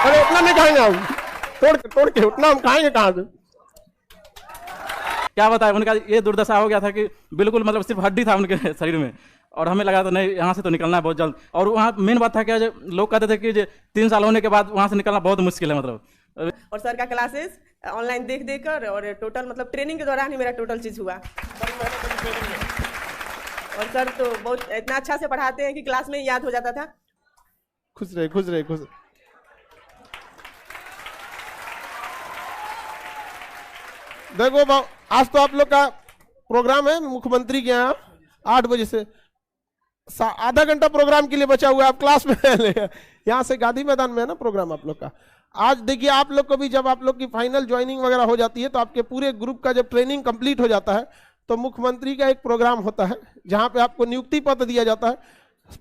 अरे उतना नहीं खाएंगे हम, तोड़ के उतना हम खाएंगे कहाँ से? क्या बताए, उनका ये दुर्दशा हो गया था कि बिल्कुल मतलब सिर्फ हड्डी था उनके शरीर में, और हमें लगा था नहीं यहाँ से तो निकलना है बहुत जल्द। और वहाँ मेन बात था क्या, जो लोग कहते थे कि 3 साल होने के बाद वहाँ से निकलना बहुत मुश्किल है मतलब। और सर का क्लासेस ऑनलाइन देख कर और टोटल मतलब ट्रेनिंग के दौरान ही मेरा टोटल चीज़ हुआ। और सर तो बहुत इतना अच्छा से पढ़ाते हैं कि क्लास में याद हो जाता था। खुश रहे, खुश रहे, खुश। देखो आज तो आप लोग का प्रोग्राम है मुख्यमंत्री के यहाँ 8 बजे से, आधा घंटा प्रोग्राम के लिए बचा हुआ है। आप क्लास में यहाँ से गांधी मैदान में है ना प्रोग्राम आप लोग का। आज देखिए आप लोग को भी जब आप लोग की फाइनल ज्वाइनिंग वगैरह हो जाती है तो आपके पूरे ग्रुप का जब ट्रेनिंग कंप्लीट हो जाता है तो मुख्यमंत्री का एक प्रोग्राम होता है जहाँ पे आपको नियुक्ति पत्र दिया जाता है।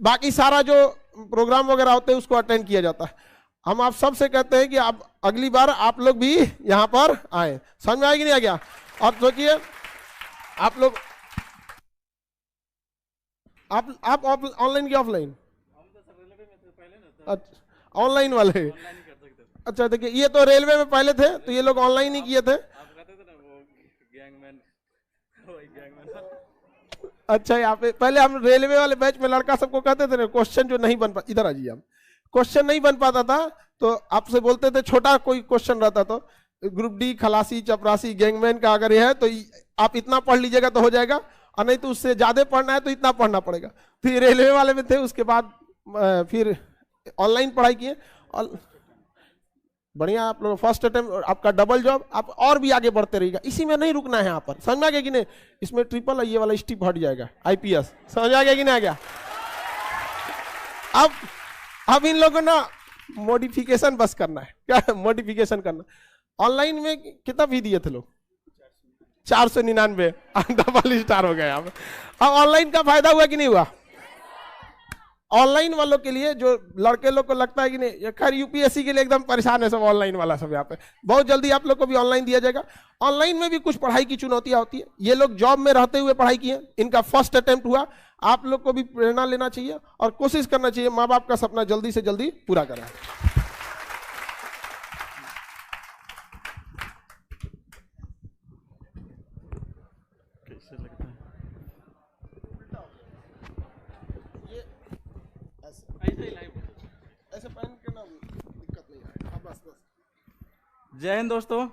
बाकी सारा जो प्रोग्राम वगैरह होते हैं उसको अटेंड किया जाता है। हम आप सबसे कहते हैं कि आप अगली बार आप लोग भी यहाँ पर आए। समझ में आएगी नहीं आ गया? और सोचिए आप लोग आप ऑनलाइन की ऑफलाइन? ऑनलाइन वाले। अच्छा देखिए ये तो रेलवे में पहले थे तो ये लोग ऑनलाइन ही किए थे। अच्छा यहाँ पे पहले हम रेलवे वाले बैच में लड़का सबको कहते थे ना क्वेश्चन जो नहीं बन पा, इधर आ जाइए आप, क्वेश्चन नहीं बन पाता था तो आपसे बोलते थे छोटा कोई क्वेश्चन रहता तो ग्रुप डी खलासी चपरासी गैंगमैन का अगर ये है तो आप इतना पढ़ लीजिएगा तो हो जाएगा, और नहीं तो उससे ज्यादा पढ़ना है तो इतना पढ़ना पड़ेगा। फिर रेलवे वाले में थे, उसके बाद फिर ऑनलाइन पढ़ाई किए। बढ़िया आप लोग फर्स्ट अटेम्प्ट आपका डबल जॉब, आप और भी आगे बढ़ते रहिएगा, इसी में नहीं रुकना है यहाँ पर। समझ में आ गया कि नहीं? इसमें ट्रिपल ये वाला स्टिप हट जाएगा IPS। समझ आ गया कि नहीं आ गया? अब इन लोगों ना मॉडिफिकेशन बस करना है। क्या मॉडिफिकेशन करना? ऑनलाइन में कितना फी दिए थे लोग? 499, डबल स्टार हो गया। अब ऑनलाइन का फायदा हुआ कि नहीं हुआ? ऑनलाइन वालों के लिए जो लड़के लोग को लगता है कि नहीं, खैर UPSC के लिए एकदम परेशान है सब ऑनलाइन वाला सब। यहाँ पे बहुत जल्दी आप लोग को भी ऑनलाइन दिया जाएगा। ऑनलाइन में भी कुछ पढ़ाई की चुनौतियां होती है। ये लोग जॉब में रहते हुए पढ़ाई किए, इनका फर्स्ट अटेम्प्ट हुआ। आप लोग को भी प्रेरणा लेना चाहिए और कोशिश करना चाहिए माँ बाप का सपना जल्दी से जल्दी पूरा करें। ऐसे पहन के ना दिक्कत नहीं आएगा। बस जय हिंद दोस्तों।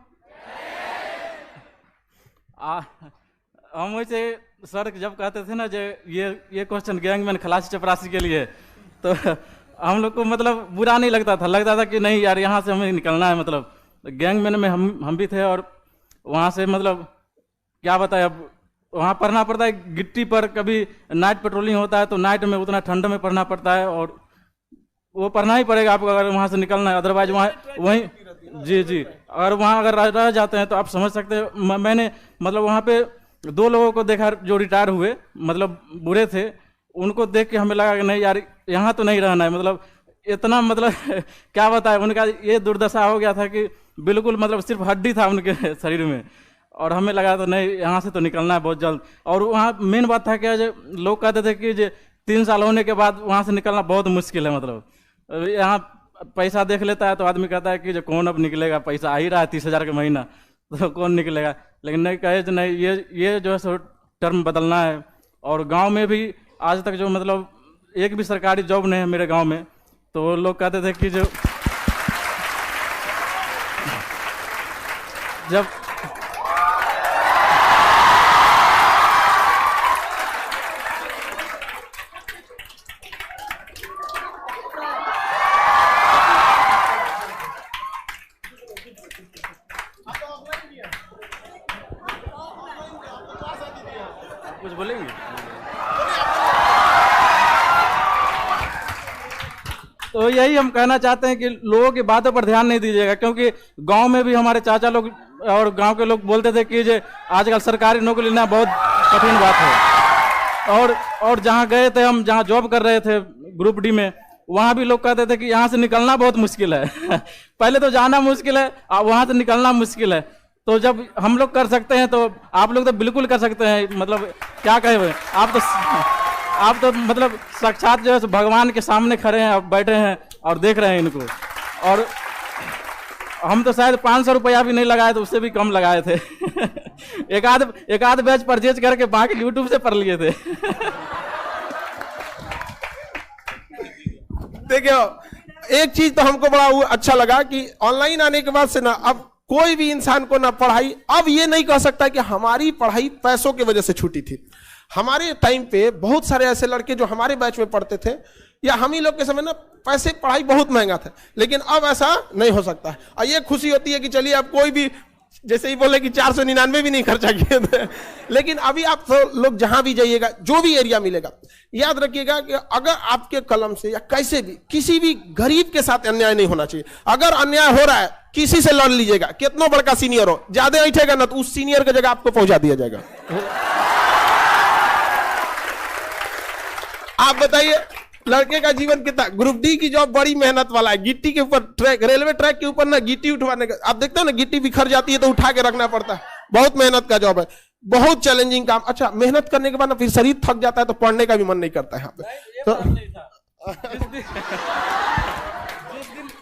हम वैसे सर जब कहते थे ना जो ये क्वेश्चन गैंगमैन खलासी चपरासी के लिए, तो हम लोग को मतलब बुरा नहीं लगता था कि नहीं यार यहाँ से हमें निकलना है। मतलब गैंगमैन में हम भी थे, और वहाँ से मतलब क्या बताए, अब वहाँ पढ़ना पड़ता है गिट्टी पर। कभी नाइट पेट्रोलिंग होता है तो नाइट में उतना ठंड में पढ़ना पड़ता है, और वो पढ़ना ही पड़ेगा आपको अगर वहाँ से निकलना है। अदरवाइज वहाँ वहीं जी अगर वहाँ अगर रह जाते हैं तो आप समझ सकते हैं। मैंने मतलब वहाँ पे 2 लोगों को देखा जो रिटायर हुए, मतलब बुरे थे, उनको देख के हमें लगा कि नहीं यार यहाँ तो नहीं रहना है। मतलब इतना मतलब क्या बताए, उनका ये दुर्दशा हो गया था कि बिल्कुल मतलब सिर्फ हड्डी था उनके शरीर में, और हमें लगा था नहीं यहाँ से तो निकलना है बहुत जल्द। और वहाँ मेन बात था क्या, जो लोग कहते थे कि 3 साल होने के बाद वहाँ से निकलना बहुत मुश्किल है। मतलब यहाँ पैसा देख लेता है तो आदमी कहता है कि जो कौन अब निकलेगा, पैसा आ ही रहा है 30,000 का महीना, तो कौन निकलेगा। लेकिन नहीं कहे तो नहीं, ये जो है सो टर्म बदलना है। और गांव में भी आज तक जो मतलब एक भी सरकारी जॉब नहीं है मेरे गांव में, तो वो लोग कहते थे कि जब कुछ बोलेंगे? तो यही हम कहना चाहते हैं कि लोगों की बातों पर ध्यान नहीं दीजिएगा, क्योंकि गांव में भी हमारे चाचा लोग और गांव के लोग बोलते थे कि आजकल सरकारी नौकरी लेना बहुत कठिन बात है। और जहां गए थे हम, जहां जॉब कर रहे थे ग्रुप डी में, वहां भी लोग कहते थे कि यहाँ से निकलना बहुत मुश्किल है। पहले तो जाना मुश्किल है, वहां से निकलना मुश्किल है। तो जब हम लोग कर सकते हैं तो आप लोग तो बिल्कुल कर सकते हैं। मतलब क्या कहे आप तो आप तो मतलब साक्षात जो है सो भगवान के सामने खड़े हैं, आप बैठे हैं और देख रहे हैं इनको। और हम तो शायद 500 रुपया भी नहीं लगाए थे, उससे भी कम लगाए थे। एक आध बैच परचेज करके बाकी यूट्यूब से पढ़ लिए थे। देखियो, एक चीज तो हमको बड़ा अच्छा लगा कि ऑनलाइन आने के बाद से ना अब कोई भी इंसान को ना पढ़ाई, अब ये नहीं कह सकता कि हमारी पढ़ाई पैसों की वजह से छूटी थी। हमारे टाइम पे बहुत सारे ऐसे लड़के जो हमारे बैच में पढ़ते थे या हम ही लोग के समय ना पैसे पढ़ाई बहुत महंगा था, लेकिन अब ऐसा नहीं हो सकता है। और ये खुशी होती है कि चलिए अब कोई भी जैसे ही बोले कि 499 भी नहीं खर्चा किए थे, लेकिन अभी आप लोग जहां भी जाइएगा, जो भी एरिया मिलेगा, याद रखिएगा कि अगर आपके कलम से या कैसे भी किसी भी गरीब के साथ अन्याय नहीं होना चाहिए। अगर अन्याय हो रहा है किसी से लड़ लीजिएगा, कितना बड़का सीनियर हो, ज्यादा ऐठेगा ना तो उस सीनियर की जगह आपको पहुंचा दिया जाएगा। आप बताइए लड़के का जीवन कितना, ग्रुप डी की जॉब बड़ी मेहनत वाला है। गिट्टी के ऊपर ट्रैक, रेलवे ट्रैक के ऊपर ना गिट्टी उठवाने का, आप देखते हैं ना गिट्टी बिखर जाती है तो उठा के रखना पड़ता है, बहुत मेहनत का जॉब है, बहुत चैलेंजिंग काम। अच्छा, मेहनत करने के बाद ना फिर शरीर थक जाता है तो पढ़ने का भी मन नहीं करता है यहाँ पे।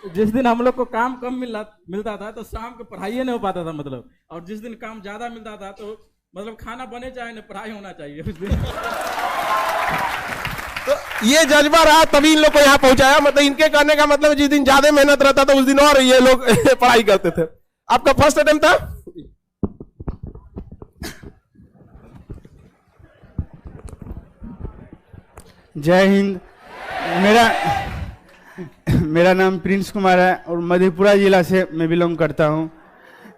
तो जिस दिन हम लोग को काम कम मिलता था तो शाम को पढ़ाई नहीं हो पाता था मतलब, और जिस दिन काम ज्यादा मिलता था तो मतलब खाना बने चाहे ना पढ़ाई होना चाहिए उस दिन। तो ये जज्बा रहा तभी इन लोग को यहाँ पहुंचाया। मतलब इनके करने का मतलब जिस दिन ज्यादा मेहनत रहता था उस दिन और ये लोग पढ़ाई करते थे। आपका फर्स्ट अटेम्प्ट था? जय हिंद। मेरा नाम प्रिंस कुमार है और मधेपुरा जिला से मैं बिलोंग करता हूँ।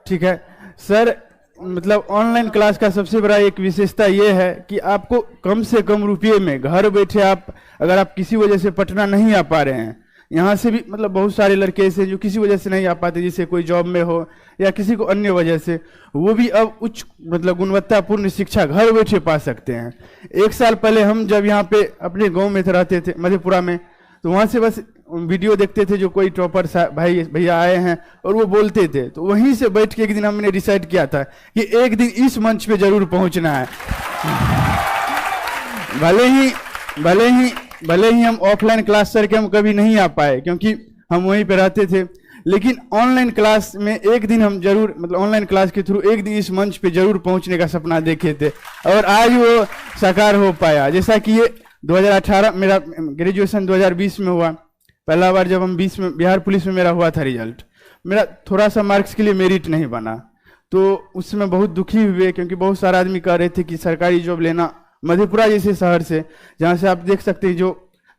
ठीक है सर, मतलब ऑनलाइन क्लास का सबसे बड़ा एक विशेषता ये है कि आपको कम से कम रुपये में घर बैठे आप, अगर आप किसी वजह से पटना नहीं आ पा रहे हैं, यहाँ से भी मतलब बहुत सारे लड़के ऐसे जो किसी वजह से नहीं आ पाते, जैसे कोई जॉब में हो या किसी को अन्य वजह से, वो भी अब उच्च मतलब गुणवत्तापूर्ण शिक्षा घर बैठे पा सकते हैं। 1 साल पहले हम जब यहाँ पे अपने गाँव में रहते थे मधेपुरा में, तो वहाँ से बस वीडियो देखते थे जो कोई टॉपर भाई भैया आए हैं और वो बोलते थे, तो वहीं से बैठ के एक दिन हमने डिसाइड किया था कि एक दिन इस मंच पे जरूर पहुंचना है। भले ही हम ऑफलाइन क्लास सर के हम कभी नहीं आ पाए क्योंकि हम वहीं पे रहते थे, लेकिन ऑनलाइन क्लास में एक दिन हम जरूर, मतलब ऑनलाइन क्लास के थ्रू एक दिन इस मंच पे जरूर पहुंचने का सपना देखे थे और आज वो साकार हो पाया। जैसा कि ये 2018 मेरा ग्रेजुएशन 2020 में हुआ, पहला बार जब हम 20 में बिहार पुलिस में मेरा हुआ था रिजल्ट, मेरा थोड़ा सा मार्क्स के लिए मेरिट नहीं बना, तो उसमें बहुत दुखी हुए क्योंकि बहुत सारे आदमी कह रहे थे कि सरकारी जॉब लेना मधेपुरा जैसे शहर से, जहाँ से आप देख सकते हैं जो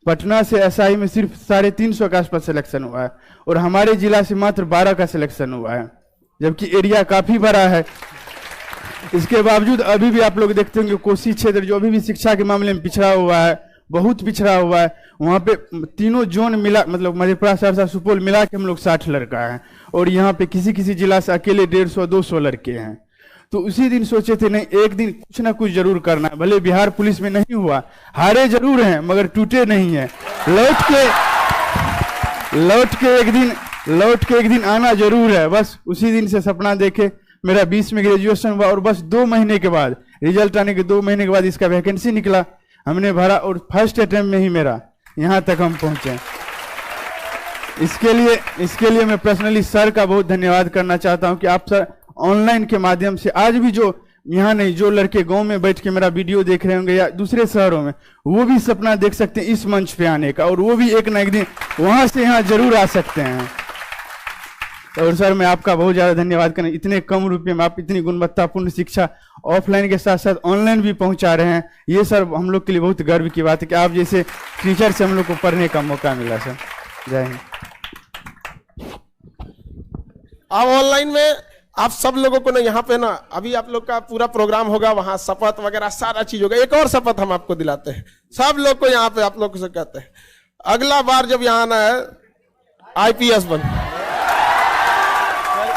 पटना से एसआई में सिर्फ 350 के आसपास सिलेक्शन हुआ है और हमारे जिला से मात्र 12 का सिलेक्शन हुआ है, जबकि एरिया काफी बड़ा है। इसके बावजूद अभी भी आप लोग देखते होंगे कोसी क्षेत्र जो अभी भी शिक्षा के मामले में पिछड़ा हुआ है, बहुत पिछड़ा हुआ है, वहाँ पे तीनों जोन मिला, मतलब मधेपुरा, सहरसा, सुपौल मिला के हम लोग 60 लड़का हैं और यहाँ पे किसी किसी जिला से अकेले 150-200 लड़के हैं। तो उसी दिन सोचे थे नहीं, एक दिन कुछ ना कुछ जरूर करना है। भले बिहार पुलिस में नहीं हुआ, हारे जरूर हैं मगर टूटे नहीं है, लौट के एक दिन आना जरूर है। बस उसी दिन से सपना देखे मेरा 20 में ग्रेजुएशन हुआ और बस 2 महीने के बाद, रिजल्ट आने के 2 महीने के बाद इसका वैकेंसी निकला, हमने भरा और फर्स्ट अटेम्प्ट में ही मेरा यहाँ तक हम पहुँचे। इसके लिए मैं पर्सनली सर का बहुत धन्यवाद करना चाहता हूँ कि आप सर ऑनलाइन के माध्यम से आज भी जो यहाँ नहीं, जो लड़के गांव में बैठ के मेरा वीडियो देख रहे होंगे या दूसरे शहरों में, वो भी सपना देख सकते हैं इस मंच पे आने का और वो भी एक ना एक दिन वहां से यहाँ जरूर आ सकते हैं। और सर मैं आपका बहुत ज़्यादा धन्यवाद करना, इतने कम रुपये में आप इतनी गुणवत्तापूर्ण शिक्षा ऑफलाइन के साथ साथ ऑनलाइन भी पहुंचा रहे हैं। ये सर हम लोग के लिए बहुत गर्व की बात है कि आप जैसे टीचर से हम लोग को पढ़ने का मौका मिला। सर जय हिंद। अब ऑनलाइन में आप सब लोगों को ना यहाँ पे ना अभी आप लोग का पूरा प्रोग्राम होगा, वहां शपथ वगैरह सारा चीज होगा। एक और शपथ हम आपको दिलाते हैं, सब लोग को यहाँ पे आप लोग से कहते हैं, अगला बार जब यहाँ आना है IPS बन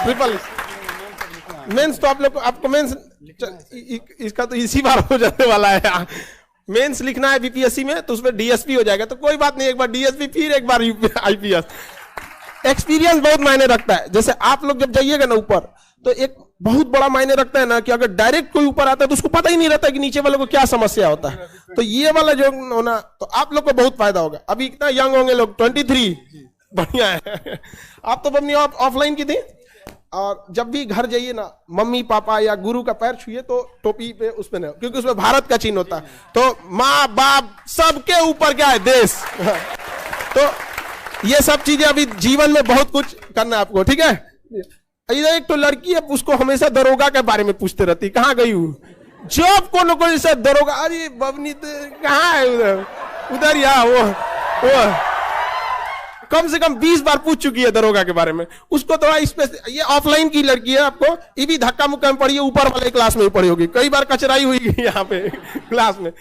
ट्रिपल मेंस, तो आप लोग को आपको मेंस इसका तो इसी बार हो जाने वाला है। मेंस लिखना है BPSC में तो उसमें DSP हो जाएगा, तो कोई बात नहीं, एक बार DSP फिर एक बार IPS। एक्सपीरियंस बहुत मायने रखता है। जैसे आप लोग जब जाइएगा ना ऊपर, तो एक बहुत बड़ा मायने रखता है ना, कि अगर डायरेक्ट कोई ऊपर आता है तो उसको पता ही नहीं रहता कि नीचे वाले को क्या समस्या होता है। तो ये वाला जो होना, तो आप लोग को बहुत फायदा होगा। अभी इतना यंग होंगे लोग, 23, बढ़िया है। आप तो अपनी ऑफलाइन की थी, और जब भी घर जाइए ना, मम्मी पापा या गुरु का पैर छुइए तो टोपी पे उस पे नहीं, क्योंकि उसमें भारत का चिन्ह होता है। तो माँ बाप सबके ऊपर क्या है, देश। तो ये सब चीजें अभी जीवन में बहुत कुछ करना है आपको, ठीक है। इधर एक तो लड़की है, उसको हमेशा दरोगा के बारे में पूछते रहती, कहाँ गई हूँ, जब को न कोई से दरोगा, अरे बबनी तो कहाँ है, उधर या वो कम से कम 20 बार पूछ चुकी है दरोगा के बारे में। उसको थोड़ा ये ऑफलाइन की लड़की है, आपको ये भी धक्का मुक्का में पड़ी है, ऊपर वाले क्लास में ही पड़ी होगी, कई बार कचराई हुई यहाँ पे क्लास में।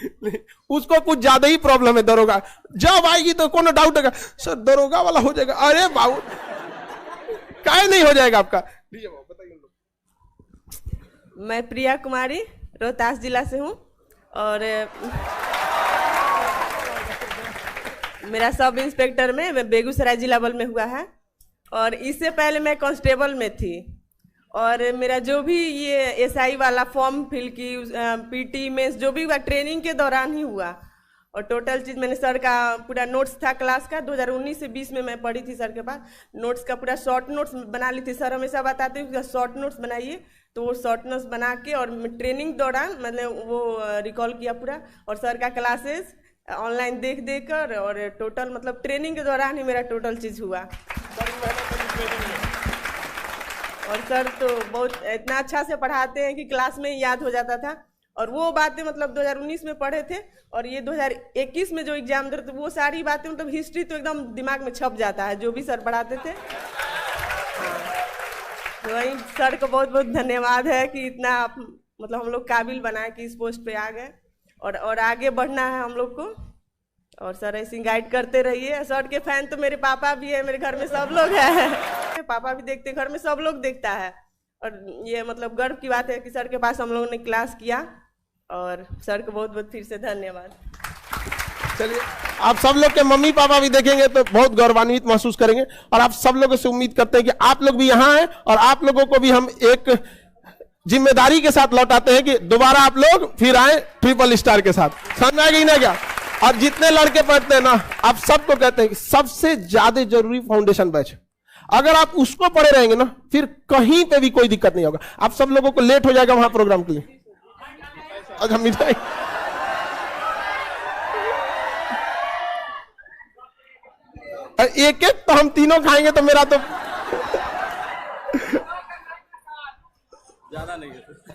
उसको कुछ ज्यादा ही प्रॉब्लम है दरोगा, जब आएगी तो कोनो डाउट होगा, सर दरोगा वाला हो जाएगा। अरे बाबू काहे नहीं हो जाएगा आपका। बताइए। मैं प्रिया कुमारी रोहतास जिला से हूँ, और मेरा सब इंस्पेक्टर में मैं बेगूसराय जिला बल में हुआ है, और इससे पहले मैं कांस्टेबल में थी। और मेरा जो भी ये एसआई वाला फॉर्म फिल की, पीटी में जो भी हुआ ट्रेनिंग के दौरान ही हुआ। और टोटल चीज़ मैंने सर का पूरा नोट्स था क्लास का, 2019 से 20 में मैं पढ़ी थी सर के पास। नोट्स का पूरा शॉर्ट नोट्स बना ली थी, सर हमेशा बताते हैं शॉर्ट नोट्स बनाइए, तो वो शॉर्ट नोट्स बना के और ट्रेनिंग दौरान मैंने वो रिकॉल किया पूरा। और सर का क्लासेस ऑनलाइन देख कर, और टोटल मतलब ट्रेनिंग के दौरान ही मेरा टोटल चीज़ हुआ। और सर तो बहुत इतना अच्छा से पढ़ाते हैं कि क्लास में ही याद हो जाता था। और वो बातें मतलब 2019 में पढ़े थे, और ये 2021 में जो एग्जाम दे रहे थे, वो सारी बातें मतलब हिस्ट्री तो एकदम दिमाग में छप जाता है, जो भी सर पढ़ाते थे। तो वही सर को बहुत बहुत धन्यवाद है कि इतना आप मतलब हम लोग काबिल बनाए कि इस पोस्ट पे आ गए, और आगे बढ़ना है हम लोग को। और सर ऐसे गाइड करते रहिए। सर के फैन तो मेरे पापा भी है, मेरे घर में सब लोग हैं। पापा भी देखते, घर में सब लोग देखता है। और ये मतलब गर्व की बात है कि सर के पास हम लोगों ने क्लास किया, और सर को बहुत बहुत फिर से धन्यवाद। चलिए, आप सब लोग के मम्मी पापा भी देखेंगे तो बहुत गौरवान्वित महसूस करेंगे। और आप सब लोगों से उम्मीद करते हैं कि आप लोग भी यहाँ हैं, और आप लोगों को भी हम एक जिम्मेदारी के साथ लौटाते हैं कि दोबारा आप लोग फिर आए ट्रिपल स्टार के साथ। समझ में आ गई ना क्या। और जितने लड़के पढ़ते हैं ना, आप सबको कहते हैं कि सबसे ज्यादा जरूरी फाउंडेशन बैच, अगर आप उसको पढ़े रहेंगे ना, फिर कहीं पे भी कोई दिक्कत नहीं होगा। आप सब लोगों को लेट हो जाएगा वहां प्रोग्राम के लिए। अच्छा मिठाई एक एक तो हम तीनों खाएंगे तो मेरा तो ज्यादा नहीं है।